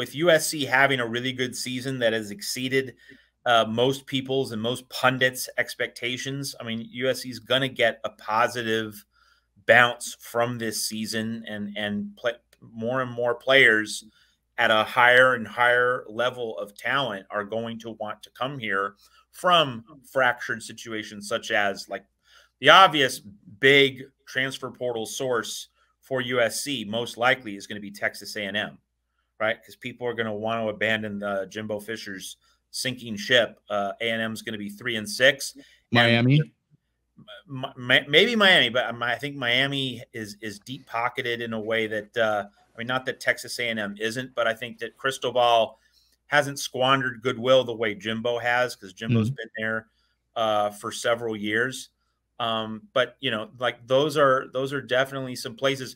with USC having a really good season that has exceeded most people's and most pundits' expectations, I mean, USC is going to get a positive bounce from this season, and play, more and more players at a higher and higher level of talent are going to want to come here from fractured situations, such as like the obvious big transfer portal source for USC most likely is going to be Texas A&M, right? Because people are going to want to abandon Jimbo Fisher's sinking ship. A&M is going to be 3-6. Miami, maybe Miami, but I think Miami is deep pocketed in a way that I mean, not that Texas A&M isn't, but I think that Cristobal hasn't squandered goodwill the way Jimbo has, because Jimbo's been there for several years. But you know, like those are definitely some places.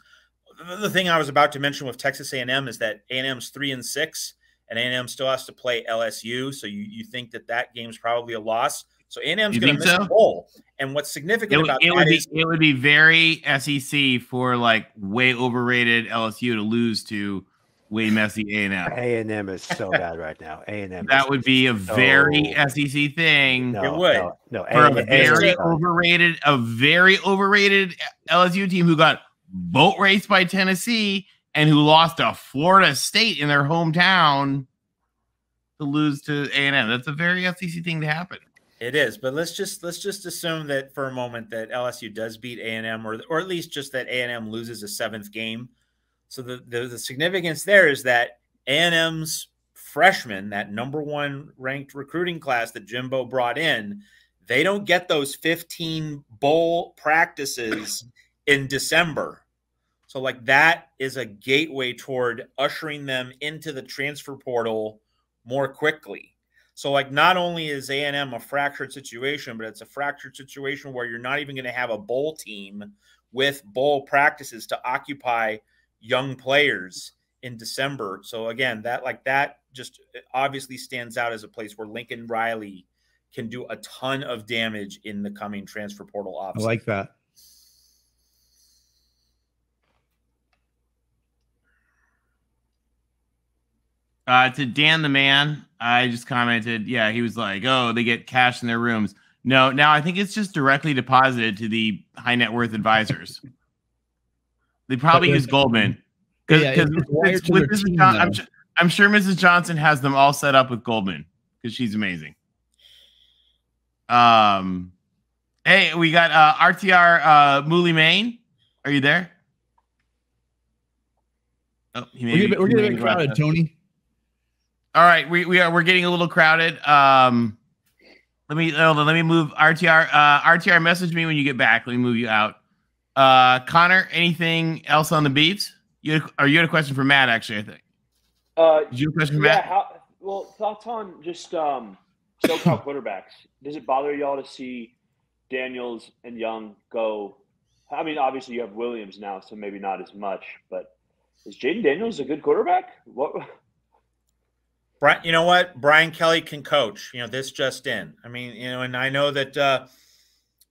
The thing I was about to mention with Texas A&M is that A&M's 3-6, and A&M still has to play LSU. So you think that game's probably a loss. So A&M's going to miss a bowl. And what's significant about that is it would be very SEC for like way overrated LSU to lose to way messy A&M. A&M is so bad right now. A&M. That would be a very SEC thing. No, it would. No, for a very overrated LSU team who got boat raced by Tennessee and who lost to Florida State in their hometown to lose to A&M. That's a very SEC thing to happen. It is, but let's just assume that for a moment that LSU does beat A&M, or at least just that A&M loses a 7th game. So the significance there is that A&M's freshmen, that #1 ranked recruiting class that Jimbo brought in, they don't get those 15 bowl practices in December. So like that is a gateway toward ushering them into the transfer portal more quickly. So like not only is A&M a fractured situation, but it's a fractured situation where you're not even going to have a bowl team with bowl practices to occupy young players in December. So again, that just obviously stands out as a place where Lincoln Riley can do a ton of damage in the coming transfer portal offseason. I like that. To Dan the Man, I just commented, yeah, he was like, oh, they get cash in their rooms. No, now I think it's just directly deposited to the high net worth advisors. They probably use Goldman. I'm sure Mrs. Johnson has them all set up with Goldman because she's amazing. Hey, we got RTR Mooley Maine. Are you there? Oh, we're getting crowded, Tony. All right, we're getting a little crowded. Let me move RTR. RTR, message me when you get back. Let me move you out. Connor, anything else on the Beavs? You had a question for Matt, actually, I think. Did you have a question for Matt? Thoughts on just SoCal quarterbacks. Does it bother y'all to see Daniels and Young go? I mean, obviously you have Williams now, so maybe not as much. But is Jaden Daniels a good quarterback? What? You know what? Brian Kelly can coach. You know, this just in. I mean, you know, and I know that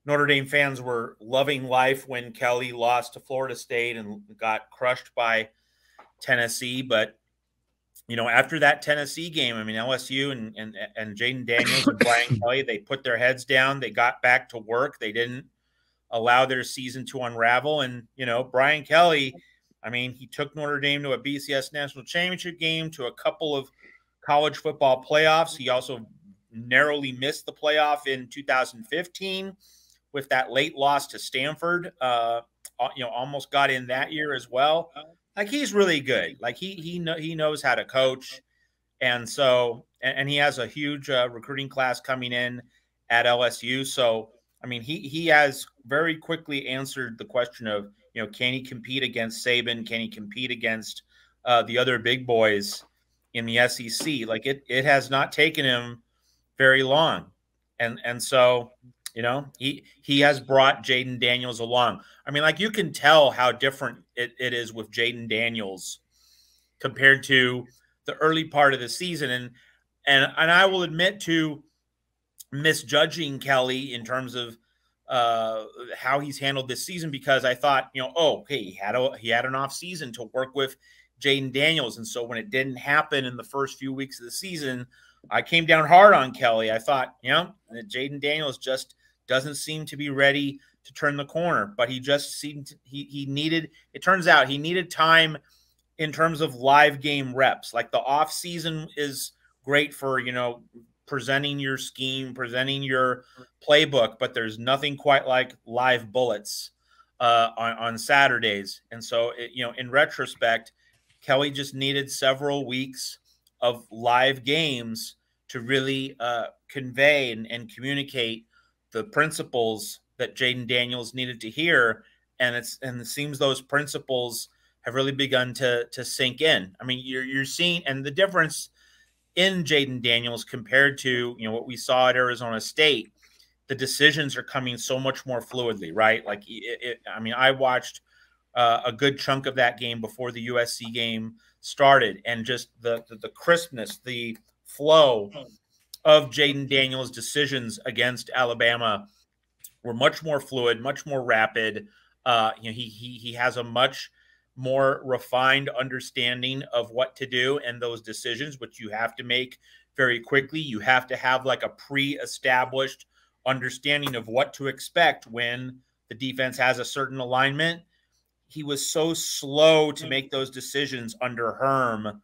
Notre Dame fans were loving life when Kelly lost to Florida State and got crushed by Tennessee. But, you know, after that Tennessee game, I mean, LSU and Jaden Daniels and Brian Kelly, they put their heads down. They got back to work. They didn't allow their season to unravel. And, you know, Brian Kelly, I mean, he took Notre Dame to a BCS national championship game, to a couple of college football playoffs. He also narrowly missed the playoff in 2015 with that late loss to Stanford. You know, almost got in that year as well. Like, he's really good. Like he knows how to coach, and so and he has a huge recruiting class coming in at LSU. So I mean, he has very quickly answered the question of, you know, can he compete against Saban? Can he compete against the other big boys in the SEC? Like it has not taken him very long. And so, you know, he has brought Jaden Daniels along. I mean, like, you can tell how different it is with Jaden Daniels compared to the early part of the season. And I will admit to misjudging Kelly in terms of how he's handled this season, because I thought, you know, oh, hey, he had an off season to work with Jaden Daniels. And so when it didn't happen in the first few weeks of the season, I came down hard on Kelly. I thought, Jaden Daniels just doesn't seem to be ready to turn the corner, but he just seemed he needed, it turns out he needed time in terms of live game reps. Like the off season is great for, presenting your scheme, presenting your playbook, but there's nothing quite like live bullets on Saturdays. And so, in retrospect, Kelly just needed several weeks of live games to really convey and communicate the principles that Jaden Daniels needed to hear. And it seems those principles have really begun to sink in. I mean, you're seeing, and the difference in Jaden Daniels compared to, what we saw at Arizona State, the decisions are coming so much more fluidly, right? Like, I watched a good chunk of that game before the USC game started, and just the crispness, the flow of Jaden Daniels' decisions against Alabama were much more fluid, much more rapid. He has a much more refined understanding of what to do and those decisions, which you have to make very quickly. You have to have like a pre-established understanding of what to expect when the defense has a certain alignment. He was so slow to make those decisions under Herm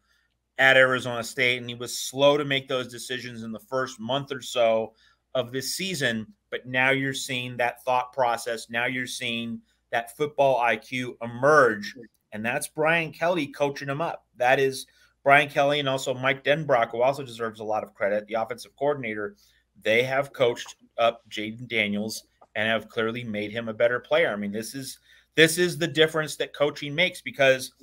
at Arizona State, and he was slow to make those decisions in the first month or so of this season. But now you're seeing that thought process. Now you're seeing that football IQ emerge, and that's Brian Kelly coaching him up. That is Brian Kelly, and also Mike Denbrock, who also deserves a lot of credit, the offensive coordinator. They have coached up Jaden Daniels and have clearly made him a better player. I mean, this is the difference that coaching makes, because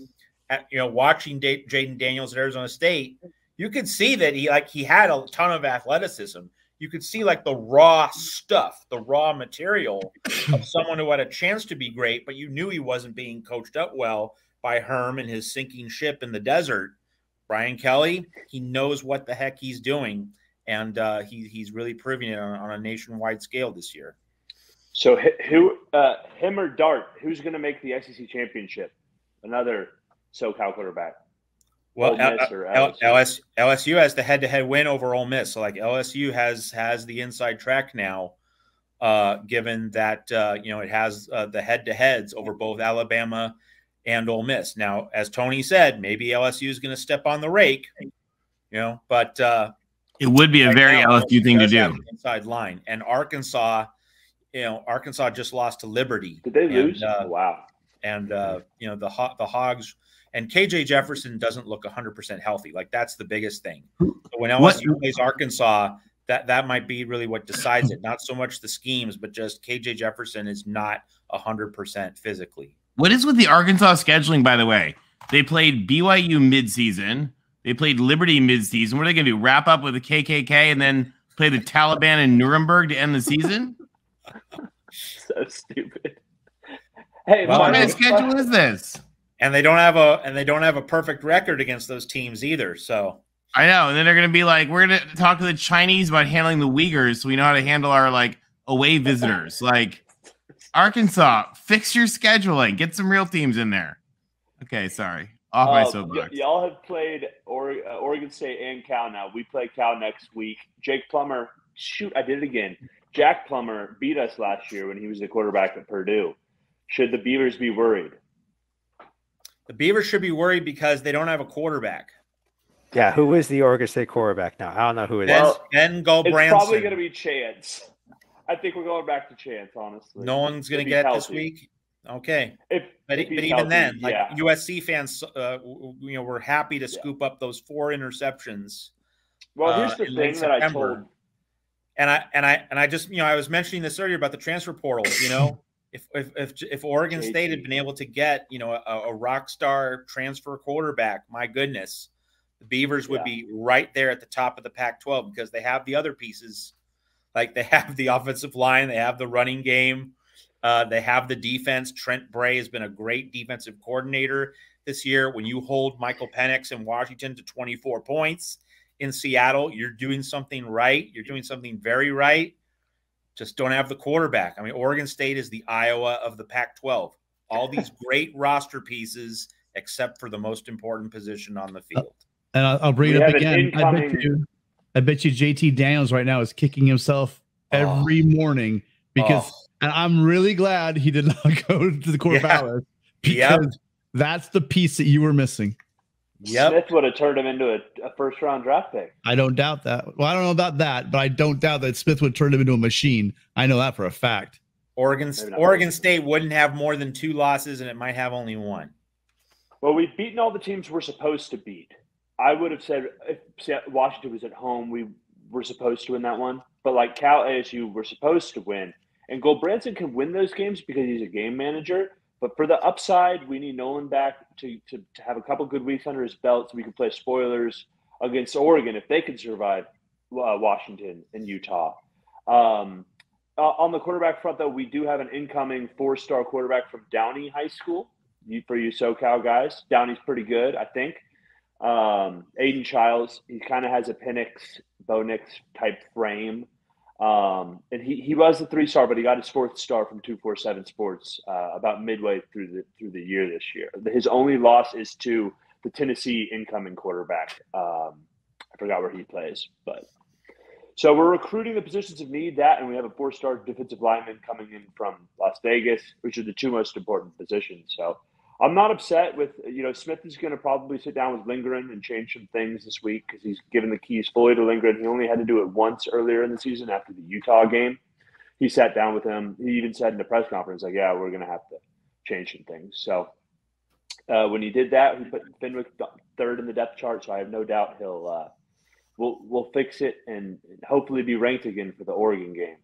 watching Jaden Daniels at Arizona State, you could see that he had a ton of athleticism. You could see like the raw stuff, the raw material of someone who had a chance to be great, but you knew he wasn't being coached up well by Herm and his sinking ship in the desert. Brian Kelly, he knows what the heck he's doing, and he's really proving it on a nationwide scale this year. So him or Dart, who's going to make the SEC championship? Another SoCal quarterback. Well, LSU has the head-to-head win over Ole Miss. So, like, LSU has the inside track now, given that, it has the head-to-heads over both Alabama and Ole Miss. Now, as Tony said, maybe LSU is going to step on the rake, but it would be a very LSU thing to do. Inside line. And Arkansas, Arkansas just lost to Liberty. Did they lose? Wow. And, the Hogs – and KJ Jefferson doesn't look 100% healthy. Like, that's the biggest thing. So when LSU plays Arkansas, that might be really what decides it. Not so much the schemes, but just KJ Jefferson is not 100% physically. What is with the Arkansas scheduling, by the way? They played BYU midseason. They played Liberty midseason. What are they going to do? Wrap up with the KKK and then play the Taliban in Nuremberg to end the season? So stupid. Hey, what kind of schedule is this? And they don't have a perfect record against those teams either. So I know. And then they're going to be like, we're going to talk to the Chinese about handling the Uyghurs, so we know how to handle our away visitors. Like, Arkansas, fix your scheduling. Get some real teams in there. Okay, sorry. Off my soapbox. Y'all have played Oregon State and Cal now. We play Cal next week. Jake Plummer, I did it again. Jack Plummer beat us last year when he was the quarterback at Purdue. Should the Beavers be worried? The Beavers should be worried because they don't have a quarterback. Yeah, who is the Oregon State quarterback now? I don't know who it is. Ben Gulbranson. It's probably going to be Chance. I think we're going back to Chance, honestly. No one's going to get it this week? Okay. But even healthy, then, USC fans, were happy to scoop up those 4 interceptions. Well, here's the thing that I told. And I just, I was mentioning this earlier about the transfer portal, If Oregon State had been able to get, a rock star transfer quarterback, my goodness, the Beavers would be right there at the top of the Pac-12, because they have the other pieces. Like, they have the offensive line, they have the running game, they have the defense. Trent Bray has been a great defensive coordinator this year. When you hold Michael Penix in Washington to 24 points in Seattle, you're doing something right. You're doing something very right. Just don't have the quarterback. I mean, Oregon State is the Iowa of the Pac-12. All these great roster pieces except for the most important position on the field. And I'll bring it up again. I bet you JT Daniels right now is kicking himself every morning because and I'm really glad he did not go to the core ballot because that's the piece that you were missing. Smith would have turned him into a first-round draft pick. I don't doubt that. Well, I don't know about that, but I don't doubt that Smith would turn him into a machine. I know that for a fact. Oregon State wouldn't have more than 2 losses, and it might have only 1. Well, we've beaten all the teams we're supposed to beat. I would have said if Washington was at home, we were supposed to win that one. But like Cal, ASU, we're supposed to win. And Goldbranson can win those games because he's a game manager. But for the upside, we need Nolan back to have a couple good weeks under his belt so we can play spoilers against Oregon if they can survive Washington and Utah. On the quarterback front, though, we do have an incoming 4-star quarterback from Downey High School. For you SoCal guys, Downey's pretty good, I think. Aiden Childs, he kind of has a Bo Nix type frame. And he was a 3-star, but he got his 4th star from 247 Sports about midway through the year this year. His only loss is to the Tennessee incoming quarterback. I forgot where he plays, but so we're recruiting the positions of need and we have a 4-star defensive lineman coming in from Las Vegas, which are the 2 most important positions. So I'm not upset with, Smith is going to probably sit down with Lindgren and change some things this week because he's given the keys fully to Lindgren. He only had to do it once earlier in the season after the Utah game. He sat down with him. He even said in the press conference, like, yeah, we're going to have to change some things. So when he did that, he put Fenwick 3rd in the depth chart. So I have no doubt we'll fix it and hopefully be ranked again for the Oregon game.